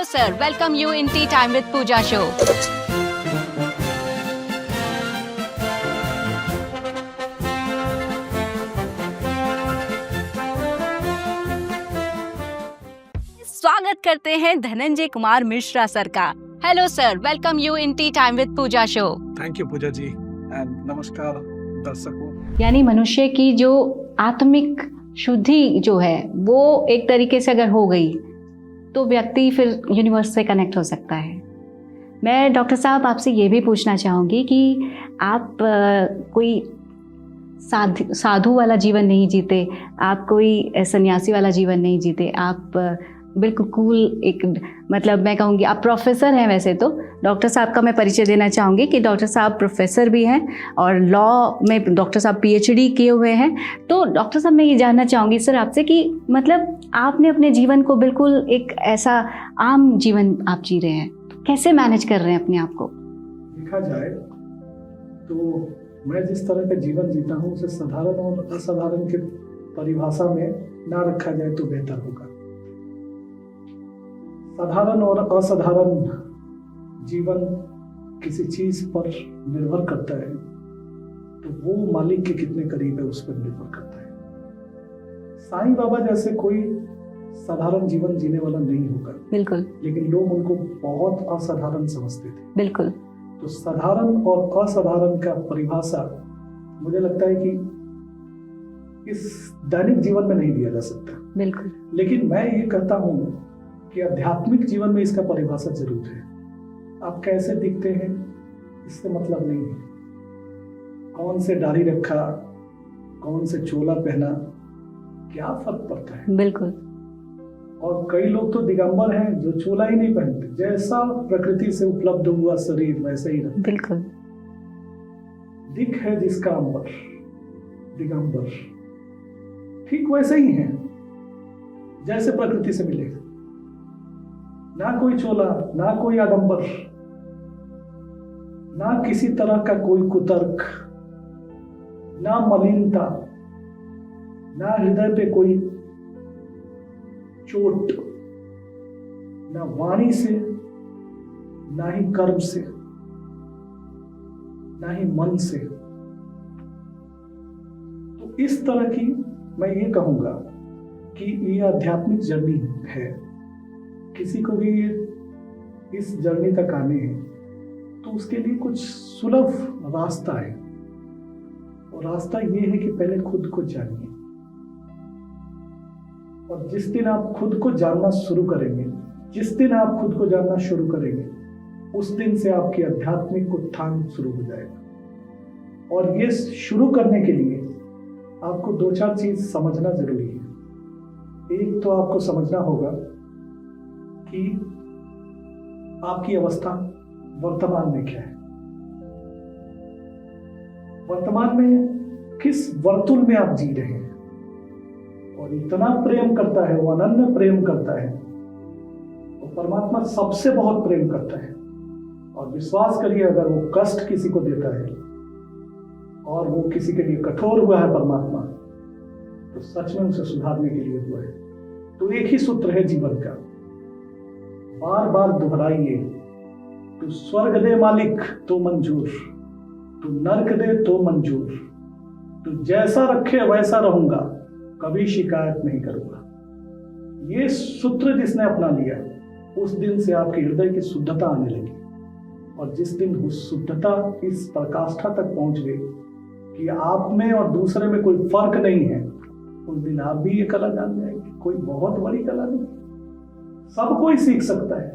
sir. Welcome you in Tea Time with Pooja show. स्वागत करते हैं धनंजय कुमार मिश्रा सर का. Hello sir, welcome you in tea time with Pooja show. Thank you Pooja ji and नमस्कार दर्शकों. यानी मनुष्य की जो आत्मिक शुद्धि जो है वो एक तरीके से अगर हो गई तो व्यक्ति फिर यूनिवर्स से कनेक्ट हो सकता है. मैं डॉक्टर साहब आपसे ये भी पूछना चाहूँगी कि आप कोई साधु वाला जीवन नहीं जीते, आप कोई सन्यासी वाला जीवन नहीं जीते, आप बिल्कुल कूल एक मतलब मैं कहूँगी आप प्रोफेसर हैं. वैसे तो डॉक्टर साहब का मैं परिचय देना चाहूँगी कि डॉक्टर साहब प्रोफेसर भी हैं और लॉ में डॉक्टर साहब PhD किए हुए हैं. तो डॉक्टर साहब मैं ये जानना चाहूँगी सर आपसे कि मतलब आपने अपने जीवन को बिल्कुल एक ऐसा आम जीवन आप जी रहे हैं, तो कैसे मैनेज कर रहे हैं अपने आप को? देखा जाए तो मैं जिस तरह का जीवन जीता हूँ उसे साधारण और असाधारण के परिभाषा में ना रखा जाए तो बेहतर होगा. साधारण और असाधारण जीवन किसी चीज पर निर्भर करता है तो वो मालिक के कितने करीब है उस पर निर्भर करता है. साईं बाबा जैसे कोई साधारण जीवन जीने वाला नहीं होगा. बिल्कुल. लेकिन लोग उनको बहुत असाधारण समझते थे. बिल्कुल. तो साधारण और असाधारण का परिभाषा मुझे लगता है कि इस दैनिक जीवन में नहीं दिया जा सकता. बिल्कुल. लेकिन मैं ये कहता हूँ कि आध्यात्मिक जीवन में इसका परिभाषा जरूर है. आप कैसे दिखते हैं इससे मतलब नहीं है. कौन से दाढ़ी रखा, कौन से चोला पहना, क्या फर्क पड़ता है. बिल्कुल. और कई लोग तो दिगंबर हैं जो चोला ही नहीं पहनते. जैसा प्रकृति से उपलब्ध हुआ शरीर वैसे ही रहता. बिल्कुल. दिख है जिसका अंबर दिगंबर ठीक वैसे ही है जैसे प्रकृति से मिले. ना कोई चोला, ना कोई आडंबर, ना किसी तरह का कोई कुतर्क, ना मलिनता, ना हृदय पे कोई चोट, ना वाणी से, ना ही कर्म से, ना ही मन से. तो इस तरह की मैं ये कहूंगा कि ये आध्यात्मिक जर्नी है. किसी को भी इस जर्नी तक आने हैं तो उसके लिए कुछ सुलभ रास्ता है. और रास्ता ये है कि पहले खुद को जानिए. और जिस दिन आप खुद को जानना शुरू करेंगे, जिस दिन आप खुद को जानना शुरू करेंगे उस दिन से आपकी आध्यात्मिक उत्थान शुरू हो जाएगा. और ये शुरू करने के लिए आपको 2-4 चीज समझना जरूरी है. एक तो आपको समझना होगा कि आपकी अवस्था वर्तमान में क्या है. वर्तमान में किस वर्तुल में आप जी रहे हैं. और इतना प्रेम करता है वो, अनन्य प्रेम करता है. और परमात्मा सबसे बहुत प्रेम करता है. और विश्वास करिए अगर वो कष्ट किसी को देता है और वो किसी के लिए कठोर हुआ है परमात्मा, तो सच में उसे सुधारने के लिए हुआ है. तो एक ही सूत्र है जीवन का, बार बार दोहराइए. तू स्वर्ग दे मालिक तो मंजूर, तू नर्क दे तो मंजूर, तू जैसा रखे वैसा रहूंगा, कभी शिकायत नहीं करूंगा. ये सूत्र जिसने अपना लिया उस दिन से आपके हृदय की शुद्धता आने लगी. और जिस दिन उस शुद्धता इस प्रकाष्ठा तक पहुंच गई कि आप में और दूसरे में कोई फर्क नहीं है, उस दिन आप भी ये कला जान जाएंगे. कोई बहुत बड़ी कला नहीं, सब कोई सीख सकता है.